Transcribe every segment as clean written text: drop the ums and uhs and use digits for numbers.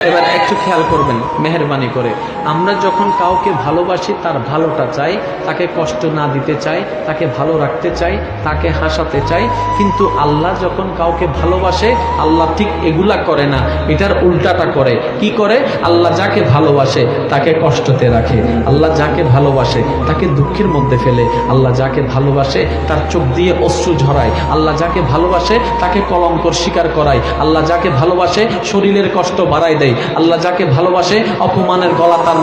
এবার একটু খেয়াল করবেন মেহেরবানি করে, আমরা যখন কাউকে ভালোবাসি তার ভালোটা চাই, তাকে কষ্ট না দিতে চাই, তাকে ভালো রাখতে চাই, তাকে হাসাতে চাই। কিন্তু আল্লাহ যখন কাউকে ভালোবাসে আল্লাহ ঠিক এগুলা করে না, এটার উল্টাটা করে। কি করে? আল্লাহ যাকে ভালোবাসে তাকে কষ্টতে রাখে, আল্লাহ যাকে ভালোবাসে তাকে দুঃখের মধ্যে ফেলে, আল্লাহ যাকে ভালোবাসে তার চোখ দিয়ে অশ্রু ঝরায়, আল্লাহ যাকে ভালোবাসে তাকে কলঙ্কর শিকার করায়, আল্লাহ যাকে ভালোবাসে শরীরের কষ্ট বাড়ায় দেয়, আল্লাহ যাকে ভালোবাসে অপমানের গলা তার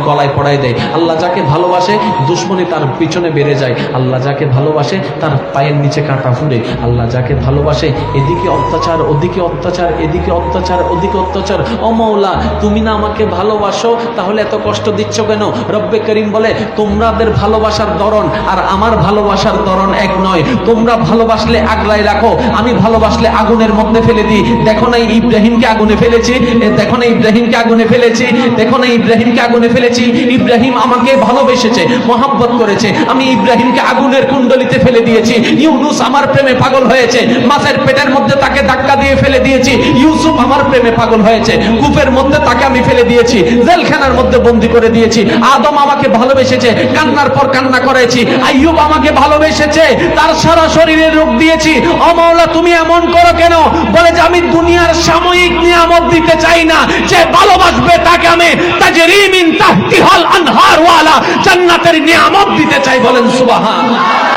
গলায় পড়ায় দেয়, আল্লাহ যাকে ভালোবাসে দুশ্মনী তার পিছনে বেড়ে যায়, আল্লাহ যাকে ভালোবাসে তার পায়ের নিচে কাঁটা ফুঁড়ে, আল্লাহ যাকে ভালোবাসে এদিকে অত্যাচার ওদিকে অত্যাচার, এদিকে অত্যাচার ওদিকে অত্যাচার। ও মওলা, তুমি না আমাকে ভালোবাসো, তাহলে এত কষ্ট দিচ্ছ কেন? রব্বে করিম বলে, তোমাদের ভালোবাসার ধরন আর আমার ভালোবাসার ধরন এক নয়। তোমরা ভালোবাসলে আগলায় রাখো, আমি ভালোবাসলে আগুনের মধ্যে ফেলে দিই। দেখো না ইব্রাহিমকে আগুনে ফেলেছি, দেখো না ইব্রাহিমকে আগুনে ফেলেছি, দেখো না ইব্রাহিমকে আগুনে ফেলেছি। ইব্রাহিম আমাকে ভালোবেসেছে, মহব্বত করেছে, আমি ইব্রাহিমকে আগুনের কুণ্ডলিতে ফেলে দিয়েছি। ইউনুস আমার প্রেমে পাগল হয়েছে, মাছের পেটের মধ্যে তাকে ধাক্কা দিয়ে ফেলে দিয়েছি। ইউসুফ আমার প্রেমে পাগল হয়েছে, কূপের মধ্যে তাকে আমি ফেলে দিয়েছি, জেলখানার মধ্যে বন্দী করে দিয়েছি। আদম আমাকে ভালোবেসেছে, কান্নার পর কান্না করেছি। আইয়ুব আমাকে ভালোবেসেছে, তার সারা শরীরে রোগ দিয়েছি। ও মাওলা, তুমি এমন করো কেন? বলে যে আমি দুনিয়ার সাময়িক নিয়ামত দিতে চাই না, যে ভালোবাসবে তাকে আমি তাজরি মিন তাহতিহাল আনহার ওয়ালা জান্নাতের নিয়ামত দিতে চাই। বলেন সুবহানাল্লাহ।